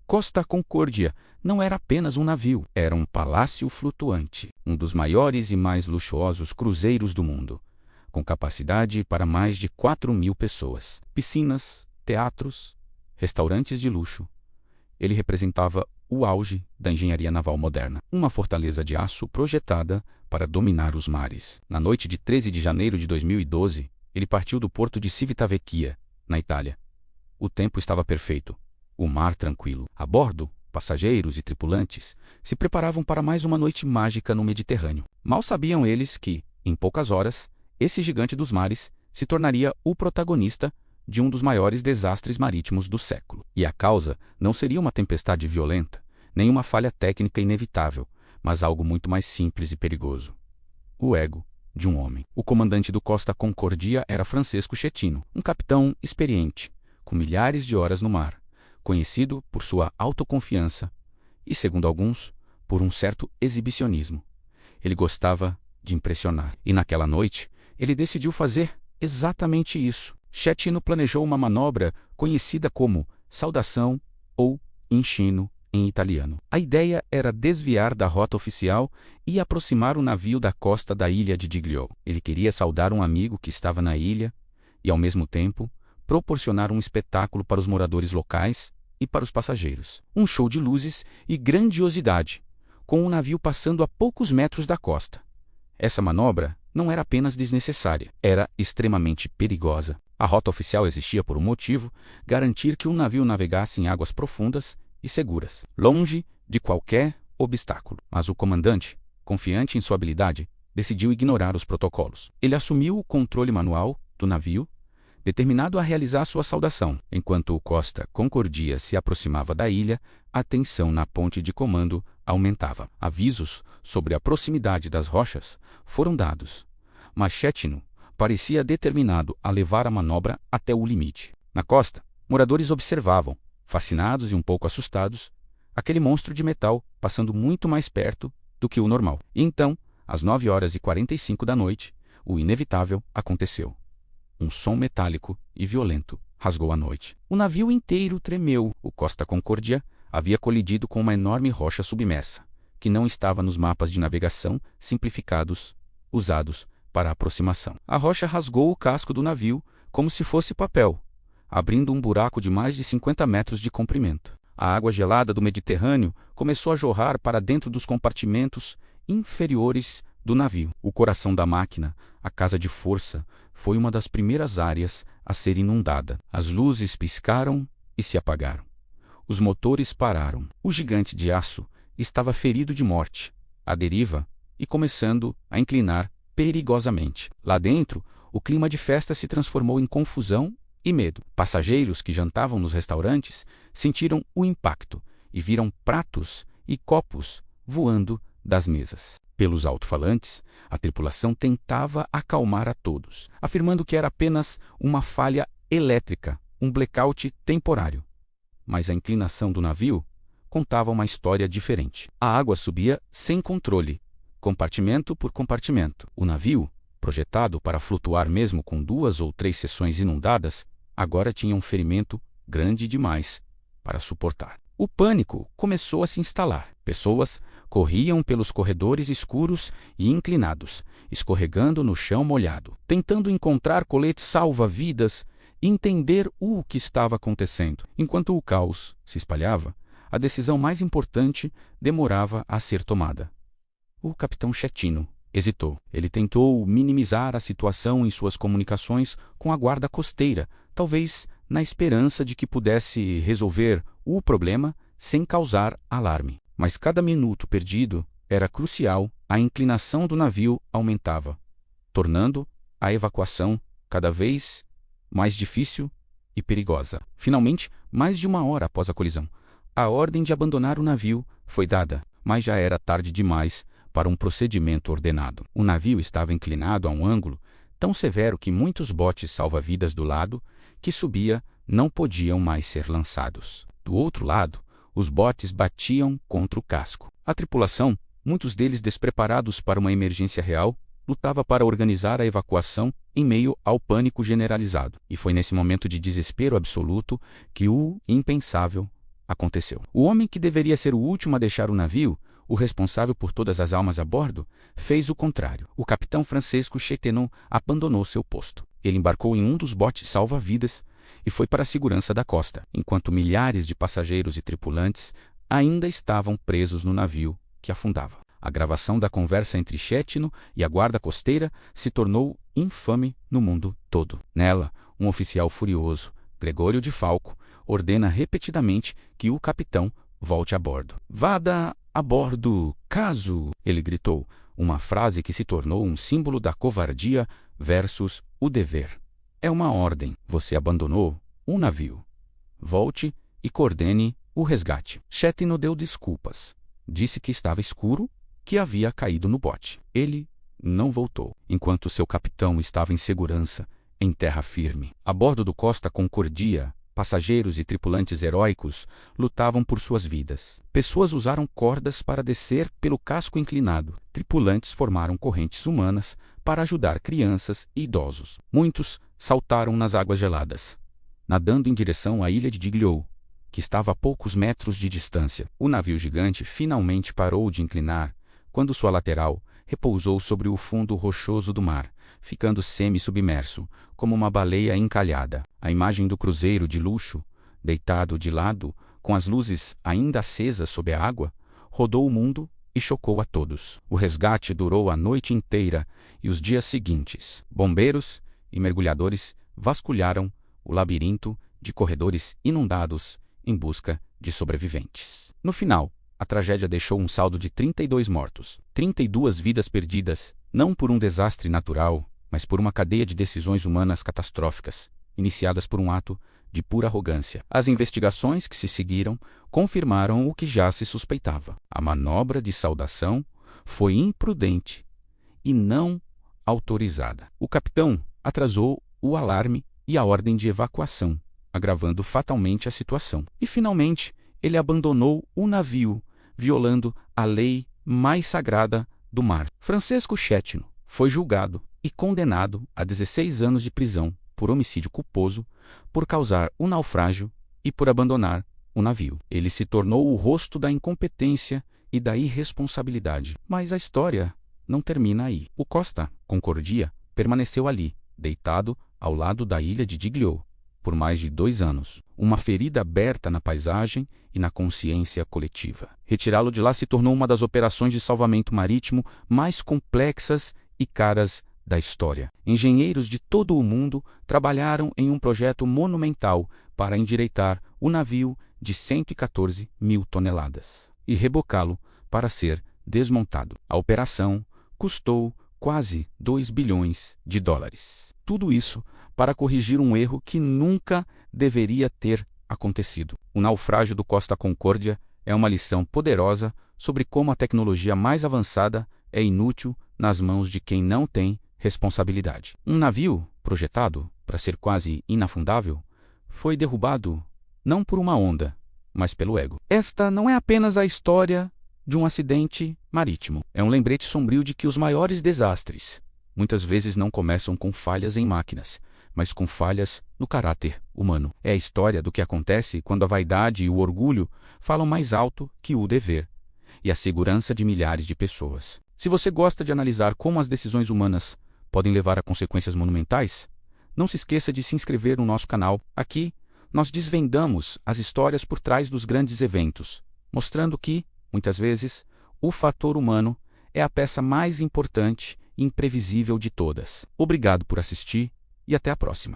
Costa Concórdia não era apenas um navio, era um palácio flutuante, um dos maiores e mais luxuosos cruzeiros do mundo, com capacidade para mais de 4.000 pessoas. Piscinas, teatros, restaurantes de luxo. Ele representava o auge da engenharia naval moderna, uma fortaleza de aço projetada para dominar os mares. Na noite de 13 de janeiro de 2012, ele partiu do porto de Civitavecchia, na Itália. O tempo estava perfeito, o mar tranquilo. A bordo, passageiros e tripulantes se preparavam para mais uma noite mágica no Mediterrâneo. Mal sabiam eles que, em poucas horas, esse gigante dos mares se tornaria o protagonista de um dos maiores desastres marítimos do século. E a causa não seria uma tempestade violenta, nem uma falha técnica inevitável, mas algo muito mais simples e perigoso: o ego de um homem. O comandante do Costa Concórdia era Francesco Schettino, um capitão experiente, com milhares de horas no mar, conhecido por sua autoconfiança e, segundo alguns, por um certo exibicionismo. Ele gostava de impressionar. E naquela noite, ele decidiu fazer exatamente isso. Schettino planejou uma manobra conhecida como saudação ou inchino em italiano. A ideia era desviar da rota oficial e aproximar o navio da costa da ilha de Giglio. Ele queria saudar um amigo que estava na ilha e, ao mesmo tempo, proporcionar um espetáculo para os moradores locais e para os passageiros. Um show de luzes e grandiosidade, com o navio passando a poucos metros da costa. Essa manobra não era apenas desnecessária, era extremamente perigosa. A rota oficial existia por um motivo: garantir que o navio navegasse em águas profundas e seguras, longe de qualquer obstáculo. Mas o comandante, confiante em sua habilidade, decidiu ignorar os protocolos. Ele assumiu o controle manual do navio, determinado a realizar sua saudação. Enquanto o Costa Concórdia se aproximava da ilha, a tensão na ponte de comando aumentava. Avisos sobre a proximidade das rochas foram dados, mas Schettino parecia determinado a levar a manobra até o limite. Na costa, moradores observavam, fascinados e um pouco assustados, aquele monstro de metal passando muito mais perto do que o normal. E então, às 9h45 da noite, o inevitável aconteceu. Um som metálico e violento rasgou a noite. O navio inteiro tremeu. O Costa Concórdia havia colidido com uma enorme rocha submersa, que não estava nos mapas de navegação simplificados usados para a aproximação. A rocha rasgou o casco do navio como se fosse papel, abrindo um buraco de mais de 50 metros de comprimento. A água gelada do Mediterrâneo começou a jorrar para dentro dos compartimentos inferiores do navio. O coração da máquina, a casa de força, foi uma das primeiras áreas a ser inundada. As luzes piscaram e se apagaram. Os motores pararam. O gigante de aço estava ferido de morte, à deriva e começando a inclinar perigosamente. Lá dentro, o clima de festa se transformou em confusão e medo. Passageiros que jantavam nos restaurantes sentiram o impacto e viram pratos e copos voando das mesas. Pelos alto-falantes, a tripulação tentava acalmar a todos, afirmando que era apenas uma falha elétrica, um blackout temporário. Mas a inclinação do navio contava uma história diferente. A água subia sem controle, compartimento por compartimento. O navio, projetado para flutuar mesmo com 2 ou 3 seções inundadas, agora tinha um ferimento grande demais para suportar. O pânico começou a se instalar. Pessoas corriam pelos corredores escuros e inclinados, escorregando no chão molhado, tentando encontrar coletes salva-vidas e entender o que estava acontecendo. Enquanto o caos se espalhava, a decisão mais importante demorava a ser tomada. O capitão Schettino hesitou. Ele tentou minimizar a situação em suas comunicações com a guarda costeira, talvez na esperança de que pudesse resolver o problema sem causar alarme. Mas cada minuto perdido era crucial. A inclinação do navio aumentava, tornando a evacuação cada vez mais difícil e perigosa. Finalmente, mais de 1 hora após a colisão, a ordem de abandonar o navio foi dada, mas já era tarde demais para um procedimento ordenado. O navio estava inclinado a um ângulo tão severo que muitos botes salva-vidas do lado que subia não podiam mais ser lançados. Do outro lado, os botes batiam contra o casco. A tripulação, muitos deles despreparados para uma emergência real, lutava para organizar a evacuação em meio ao pânico generalizado. E foi nesse momento de desespero absoluto que o impensável aconteceu. O homem que deveria ser o último a deixar o navio, o responsável por todas as almas a bordo, fez o contrário. O capitão Francesco Chetenu abandonou seu posto. Ele embarcou em um dos botes salva-vidas e foi para a segurança da costa, enquanto milhares de passageiros e tripulantes ainda estavam presos no navio que afundava. A gravação da conversa entre Chetenu e a guarda costeira se tornou infame no mundo todo. Nela, um oficial furioso, Gregório de Falco, ordena repetidamente que o capitão volte a bordo. "Vada a bordo, caso!" ele gritou, uma frase que se tornou um símbolo da covardia versus o dever. "É uma ordem. Você abandonou um navio. Volte e coordene o resgate." Chetenu deu desculpas. Disse que estava escuro, que havia caído no bote. Ele não voltou, enquanto seu capitão estava em segurança, em terra firme. A bordo do Costa Concordia, passageiros e tripulantes heróicos lutavam por suas vidas. Pessoas usaram cordas para descer pelo casco inclinado. Tripulantes formaram correntes humanas para ajudar crianças e idosos. Muitos saltaram nas águas geladas, nadando em direção à ilha de Giglio, que estava a poucos metros de distância. O navio gigante finalmente parou de inclinar quando sua lateral repousou sobre o fundo rochoso do mar, ficando semi-submerso, como uma baleia encalhada. A imagem do cruzeiro de luxo, deitado de lado, com as luzes ainda acesas sob a água, rodou o mundo e chocou a todos. O resgate durou a noite inteira e os dias seguintes. Bombeiros e mergulhadores vasculharam o labirinto de corredores inundados em busca de sobreviventes. No final, a tragédia deixou um saldo de 32 mortos, 32 vidas perdidas, não por um desastre natural, mas por uma cadeia de decisões humanas catastróficas, iniciadas por um ato de pura arrogância. As investigações que se seguiram confirmaram o que já se suspeitava. A manobra de saudação foi imprudente e não autorizada. O capitão atrasou o alarme e a ordem de evacuação, agravando fatalmente a situação. E, finalmente, ele abandonou o navio, violando a lei mais sagrada do mar. Francesco Chetenu foi julgado e condenado a 16 anos de prisão por homicídio culposo, por causar o naufrágio e por abandonar o navio. Ele se tornou o rosto da incompetência e da irresponsabilidade. Mas a história não termina aí. O Costa Concordia permaneceu ali, deitado ao lado da ilha de Giglio, por mais de 2 anos, uma ferida aberta na paisagem e na consciência coletiva. Retirá-lo de lá se tornou uma das operações de salvamento marítimo mais complexas e caras da história. Engenheiros de todo o mundo trabalharam em um projeto monumental para endireitar o navio de 114 mil toneladas e rebocá-lo para ser desmontado. A operação custou quase 2 bilhões de dólares. Tudo isso para corrigir um erro que nunca deveria ter acontecido. O naufrágio do Costa Concordia é uma lição poderosa sobre como a tecnologia mais avançada é inútil nas mãos de quem não tem responsabilidade. Um navio, projetado para ser quase inafundável, foi derrubado não por uma onda, mas pelo ego. Esta não é apenas a história de um acidente marítimo. É um lembrete sombrio de que os maiores desastres muitas vezes não começam com falhas em máquinas, mas com falhas no caráter humano. É a história do que acontece quando a vaidade e o orgulho falam mais alto que o dever e a segurança de milhares de pessoas. Se você gosta de analisar como as decisões humanas podem levar a consequências monumentais, não se esqueça de se inscrever no nosso canal. Aqui, nós desvendamos as histórias por trás dos grandes eventos, mostrando que, muitas vezes, o fator humano é a peça mais importante e imprevisível de todas. Obrigado por assistir e até a próxima.